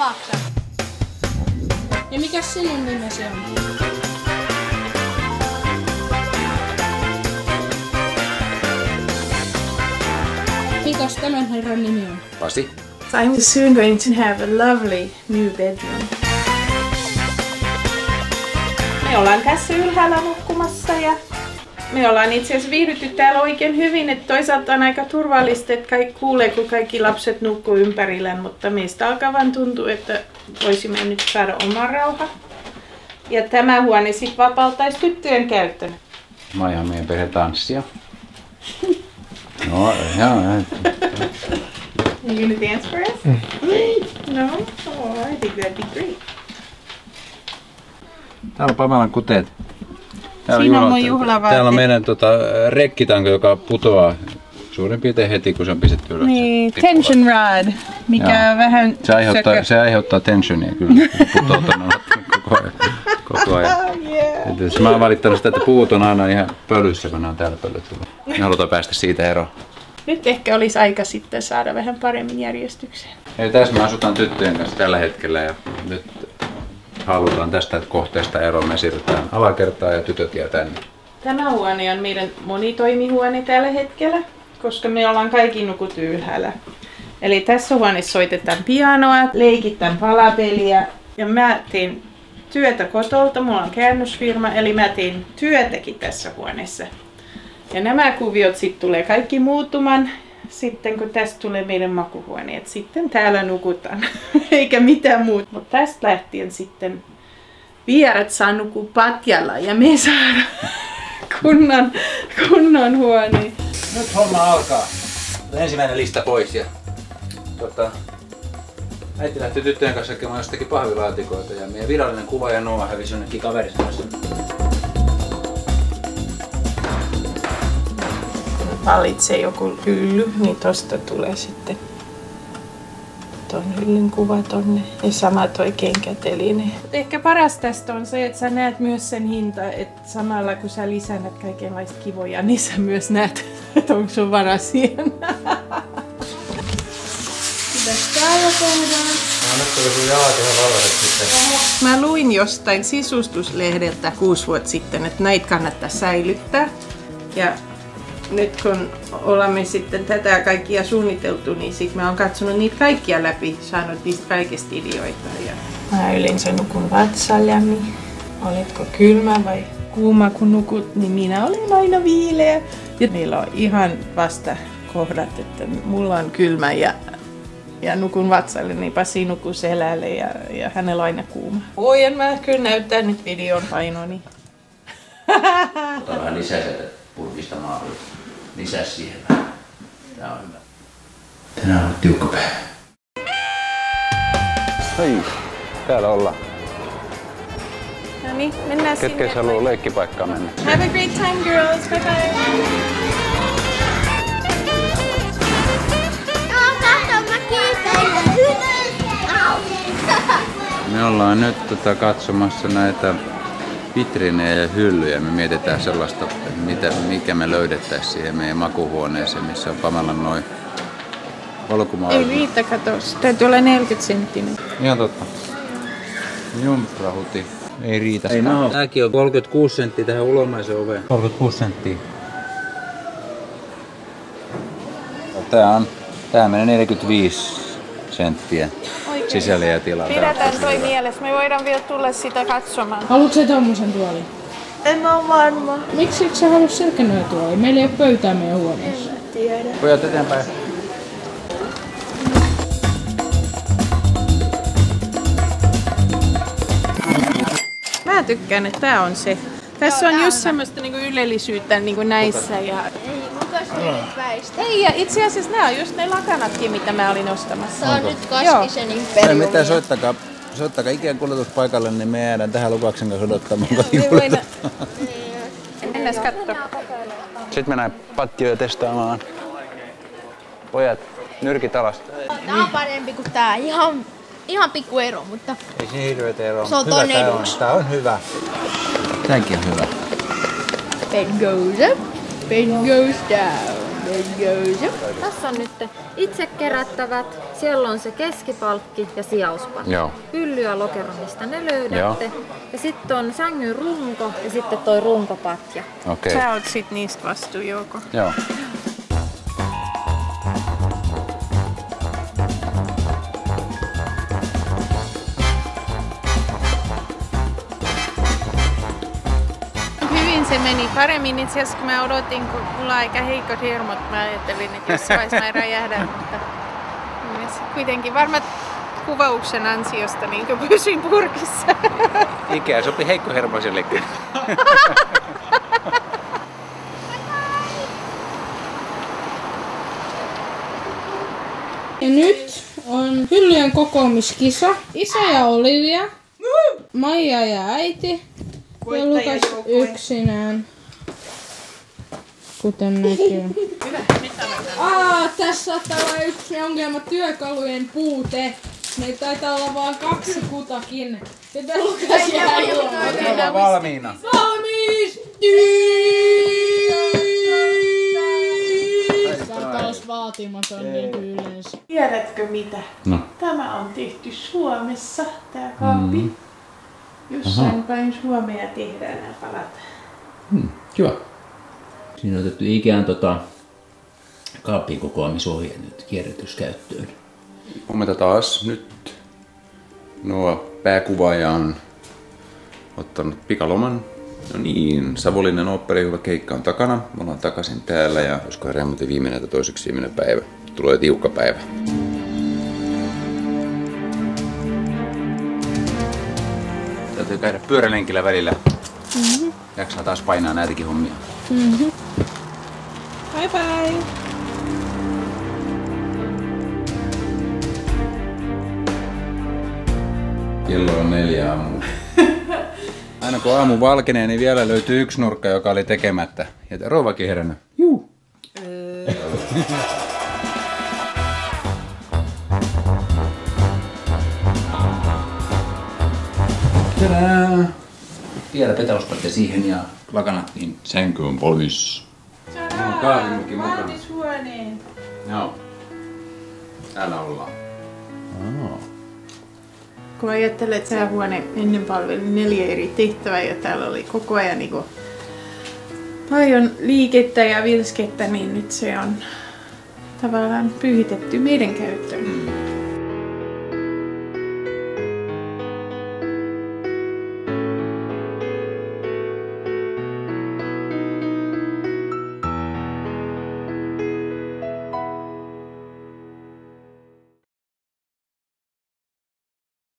Saksa. Ja mikä sinun nimesi on? Mikäs tämän herran nimi on? Pasi. So I'm soon going to have a lovely new bedroom. Me ollaan tässä ylhäällä nukkumassa ja me ollaan itse asiassa viihdytty täällä oikein hyvin, että toisaalta on aika turvallista, että kaikki kuulee, kun kaikki lapset nukkuu ympärillään, mutta meistä alkaa vaan tuntua, että voisimme nyt saada oman rauha. Ja tämä huone sitten vapauttaisi tyttöjen käyttöön. Maija meidän perhe tanssia. No, joo. Are you gonna dance for us? No? Oh, I think that'd be great. Täällä on Pamelan kuteet. Siinä on mun juhlavaatteet. Täällä on meidän rekkitanko, joka putoaa suurin piirtein heti, kun se on pistetty ylös. Niin, tension rod, mikä on vähän se aiheuttaa tensionia kyllä, putoaa tuonne koko ajan. Yeah. Mä oon valittanut sitä, että puut on aina ihan pölyssä, kun ne on täällä pölyssä. Me halutaan päästä siitä eroon. Nyt ehkä olisi aika sitten saada vähän paremmin järjestykseen. Eli tässä me asutaan tyttöjen kanssa tällä hetkellä ja nyt halutaan tästä kohteesta eroon. Me siirrytään alakertaan ja tytöt jää tänne. Tämä huone on meidän monitoimihuone tällä hetkellä, koska me ollaan kaikki nukut ylhäällä. Eli tässä huoneessa soitetaan pianoa, leikitään palapeliä ja mä teen työtä kotolta. Mulla on käännösfirma, eli mä teen työtäkin tässä huoneessa. Ja nämä kuviot sitten tulee kaikki muuttumaan sitten, kun tästä tulee meidän makuhuoneet. Sitten täällä nukutaan, eikä mitään muuta. Mutta tästä lähtien sitten vierat saa nukkua patjalla ja me saadaan kunnon huoneen. Nyt homma alkaa. Ensimmäinen lista pois ja äiti lähti tyttöjen kanssa hakemaan jostakin pahvilaatikoita ja meidän virallinen kuva ja Noa hävisi jonnekin kaverissa. Valitsee joku hylly, niin tosta tulee sitten ton hyllyn kuva tonne ja sama toi kenkäteline. Ehkä paras tästä on se, että sä näet myös sen hinta, että samalla kun sä lisäännät kaikenlaista kivoja, niin sä myös näet, että onko sun varaa siihen. Mitäs täällä tehdään? Nyt tuli sun jalat ihan valaiset sitten. Mä luin jostain sisustuslehdeltä 6 vuotta sitten, että näitä kannattaa säilyttää. Ja nyt kun olemme sitten tätä kaikkia suunniteltu, niin sit mä oon katsonut niitä kaikkia läpi, saanut niistä kaikista ideoita. Ja mä yleensä nukun vatsalla, niin oletko kylmä vai kuuma kun nukut, niin minä olen aina viileä. Ja meillä on ihan vasta kohdat, että mulla on kylmä ja nukun vatsalle, niin Pasi nukkuu selälle ja hänellä on aina kuuma. Voin mä kyllä näyttää nyt videon painoni. Ota vähän lisää sieltä purkista maalle. Lisää siihen vähän. Tää on hyvä. Tänään on ollut tiukka päivä. Hei, täällä ollaan. No niin, mennään sinne. Ketkä haluaa leikkipaikkaan mennä? Have a great time, girls. Bye bye. Me ollaan nyt katsomassa näitä vitriinejä ja hyllyjä. Me mietitään sellaista, mikä me löydettäisiin siihen meidän makuhuoneeseen, missä on Pamelan noin valkumaalla. Ei riitä, kato. Täytyy olla 40 senttinen. Ihan totta. Jumprahuti. Ei riitä. Ei naho. Tääkin on 36 senttiä tähän ulomaisen oveen. 36 senttiä. Tää menee 45 senttiä. Sisällä ja tilaa. Pidetään toi mielessä. Me voidaan vielä tulla sitä katsomaan. Haluatko sä tommosen tuolin? En oo varma. Miksi et sä halua selkänojatuolin? Meillä ei ole pöytää meidän huoneessa. En tiedä. Pojat eteenpäin. Mä tykkään, että tää on se. Tässä on just semmoista niinku ylellisyyttä niinku näissä. Ja... Ei, ja itse asiassa nämä on just ne lakanatkin, mitä mä olin ostamassa. Se on nyt Kaskisen imperiumi. Ei mitään, soittakaa Ikean kuljetuspaikalle, niin me jäädään tähän Lukaaksen kanssa odottamaan kotikuljetusta. Mennäs katso. Sitten mennään patioja testaamaan. Pojat, nyrkit alas. Tää on parempi kuin tää. Ihan pikku ero, mutta Ei siinä hirveet eroa. se on ton eduksi. Tää on hyvä. Tääkin on hyvä. Bed goes up, bed goes down. Tässä on nyt itse kerättävät, siellä on se keskipalkki ja sijauspalkki. Joo. Hylly ja lokero, mistä ne löydätte. Ja sitten on sängyn runko ja sitten toi runkopatja. Okei. Sä oot sit niistä vastuu, Jouko. Joo. Hyvin se meni paremmin itse asiassa, kun mä odotin, kun mulla on aika heikot hermot. Mä ajattelin, että jossain vaiheessa mä räjähdän, mutta kuitenkin varmaan kuvauksen ansiosta niin pysyin purkissa. Ikea sopi heikkohermoisellekin. Ja nyt on hyllyjen kokoamiskisa. Isä ja Olivia, Maija ja äiti ja Lukas yksinään. Kuten näkyy. Tässä saattaa olla yksi ongelma, työkalujen puute. Meillä taitaa olla vaan 2 kutakin. Joten Lukas jää ilman. Valmiina. Valmis! Sä oot taas vaatimaton niin kuin yleensä. Tiedätkö mitä? No. Tämä on tehty Suomessa, tää kaappi. Jossain päin Suomea tehdään nämä palat. Kiva. Siinä on otettu Ikean kaapin kokoamisohje nyt kierrätyskäyttöön. Huomenta taas. Nyt nuo pääkuvaaja on ottanut pikaloman. No niin, Savonlinnan oopperijuhla keikka on takana. Me ollaan takaisin täällä ja olisiko remontin viimeinen tai toiseksi viimeinen päivä. Tulee tiukka päivä. Täytyy käydä pyörälenkillä välillä. Jaksaa taas painaa näitäkin hommia. Bye bye! Kello on 4 aamulla. Aina kun aamu valkenee, niin vielä löytyy yksi nurkka, joka oli tekemättä. Ja rouvakin herännyt. Juu. Tadää! Vielä petauspatja siihen ja lakanat niin. Sänky on pois. Saadaan kahvimukki mukana. valmishuoneen. Joo. Täällä ollaan. Kun ajattelet, että tämä huone ennen palveli 4 eri tehtävää ja täällä oli koko ajan niin paljon liikettä ja vilskettä, niin nyt se on tavallaan pyhitetty meidän käyttöön.